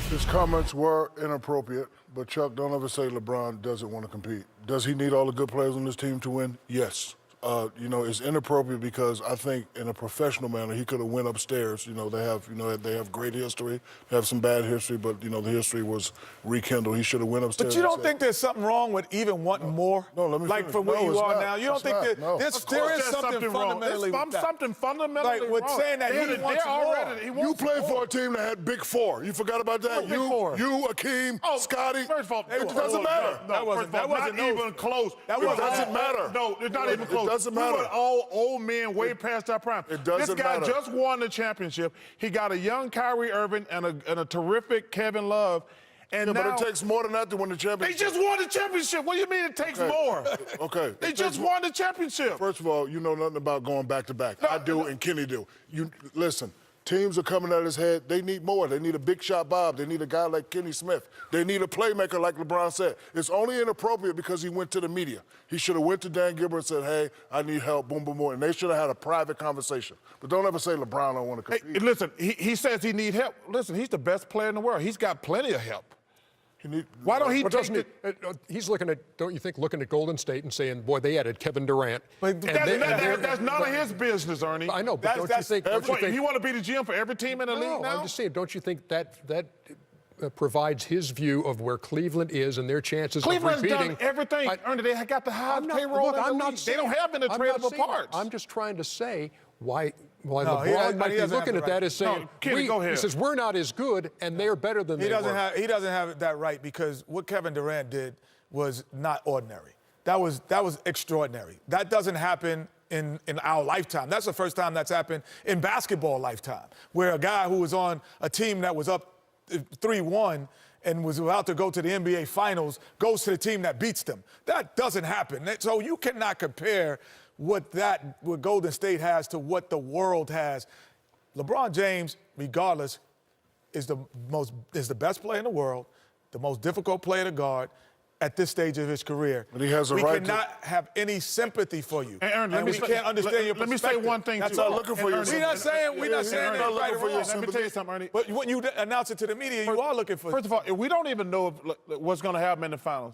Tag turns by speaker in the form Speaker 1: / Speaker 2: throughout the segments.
Speaker 1: His comments were inappropriate, but Chuck, don't ever say LeBron doesn't want to compete. Does he need all the good players on this team to win? Yes. It's inappropriate because I think in a professional manner he could have went upstairs. They have great history, they have some bad history, but the history was rekindled. He should have went upstairs.
Speaker 2: But you don't think there's something wrong with even wanting more?
Speaker 1: No, let me
Speaker 2: like
Speaker 1: finish.
Speaker 2: from where you are
Speaker 1: not.
Speaker 2: now. You don't think that there is something fundamentally
Speaker 3: wrong. Something fundamentally
Speaker 2: like with
Speaker 3: wrong.
Speaker 2: saying that he wants more.
Speaker 1: You played for a team that had Big Four. You forgot about that? You, Akeem, Scotty.
Speaker 3: First of all,
Speaker 1: it doesn't matter.
Speaker 3: That wasn't even close.
Speaker 1: It doesn't matter.
Speaker 3: No, it's not even close.
Speaker 1: It doesn't matter.
Speaker 3: We were all old men way past our prime.
Speaker 1: It doesn't matter.
Speaker 3: This guy just won the championship. He got a young Kyrie Irving and a terrific Kevin Love. And
Speaker 1: but it takes more than that to win the championship.
Speaker 3: They just won the championship. What do you mean it takes more?
Speaker 1: Okay.
Speaker 3: They just won the championship.
Speaker 1: First of all, you know nothing about going back to back. I do, and Kenny do. Listen. Teams are coming at his head. They need more. They need a big shot Bob. They need a guy like Kenny Smith. They need a playmaker like LeBron said. It's only inappropriate because he went to the media. He should have went to Dan Gilbert and said, hey, I need help, boom, boom, boom. And they should have had a private conversation. But don't ever say LeBron don't want to compete.
Speaker 3: Hey, listen, he says he needs help. Listen, he's the best player in the world. He's got plenty of help. Why don't he
Speaker 4: he's looking at, don't you think, looking at Golden State and saying, boy, they added Kevin Durant.
Speaker 3: But that's none of his business, Ernie.
Speaker 4: I know, but don't you think...
Speaker 3: You want to be the GM for every team in the league now?
Speaker 4: I'm just saying, don't you think that provides his view of where Cleveland is and their chances of repeating?
Speaker 3: Cleveland's done everything. Ernie, they got the highest payroll in the league. They don't have any tradable parts.
Speaker 4: I'm just trying to say why LeBron might be looking at that as saying, he says, we're not as good, and they're better than they were.
Speaker 2: He doesn't have that right, because what Kevin Durant did was not ordinary. That was extraordinary. That doesn't happen in our lifetime. That's the first time that's happened in basketball lifetime, where a guy who was on a team that was up 3-1 and was about to go to the NBA Finals goes to the team that beats them. That doesn't happen. So you cannot compare what Golden State has to what the world has. LeBron James, regardless, is the best player in the world, the most difficult player to guard at this stage of his career.
Speaker 1: But he has a
Speaker 2: we
Speaker 1: right
Speaker 2: cannot have any sympathy for you.
Speaker 3: And
Speaker 2: we can't understand your perspective.
Speaker 3: Let me say one thing.
Speaker 1: That's not looking for your sympathy.
Speaker 2: We're not saying that right or wrong.
Speaker 3: Let me tell you something, Ernie.
Speaker 2: But when you announce it to the media, you are looking for...
Speaker 3: First of all, we don't even know what's going to happen in the finals.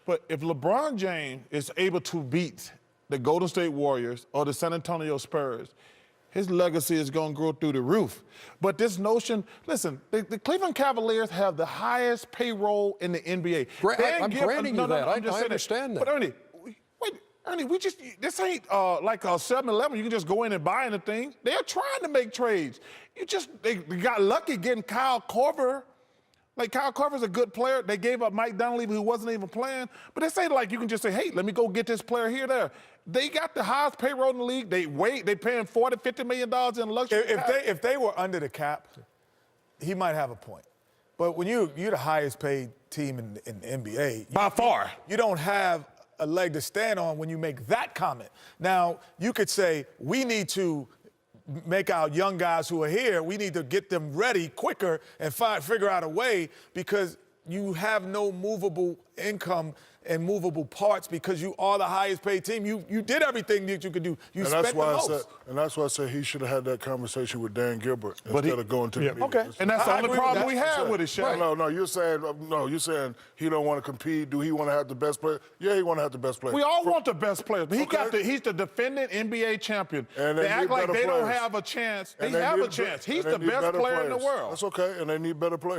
Speaker 3: But if LeBron James is able to beat the Golden State Warriors or the San Antonio Spurs, his legacy is going to grow through the roof. But this notion, listen, the Cleveland Cavaliers have the highest payroll in the NBA.
Speaker 4: I'm granting you that. I understand that.
Speaker 3: But Ernie, this ain't like a 7-Eleven. You can just go in and buy anything. They're trying to make trades. They got lucky getting Kyle Korver. Like, Kyle Korver's a good player. They gave up Mike Dunleavy, who wasn't even playing. But they say, like, you can just say, hey, let me go get this player here, there. They got the highest payroll in the league. They paying $40, $50 million in luxury.
Speaker 2: If they were under the cap, he might have a point. But when you're the highest paid team in the NBA,
Speaker 3: by far,
Speaker 2: you don't have a leg to stand on when you make that comment. Now, you could say, we need to make our young guys who are here, we need to get them ready quicker and figure out a way, because you have no movable income and movable parts because you are the highest paid team. You did everything that you could do. You spent the most.
Speaker 1: And that's why I said he should have had that conversation with Dan Gilbert instead of going to the media.
Speaker 2: Okay.
Speaker 3: And that's the only problem we have with it, Shaq.
Speaker 1: No, you're saying he don't want to compete. Do he want to have the best player? Yeah, he want to have the best player.
Speaker 3: We all want the best players. But he's the defending NBA champion.
Speaker 1: And
Speaker 3: they act like they
Speaker 1: don't
Speaker 3: have a chance. They have a chance. He's the best player in the world.
Speaker 1: That's okay, and they need better players.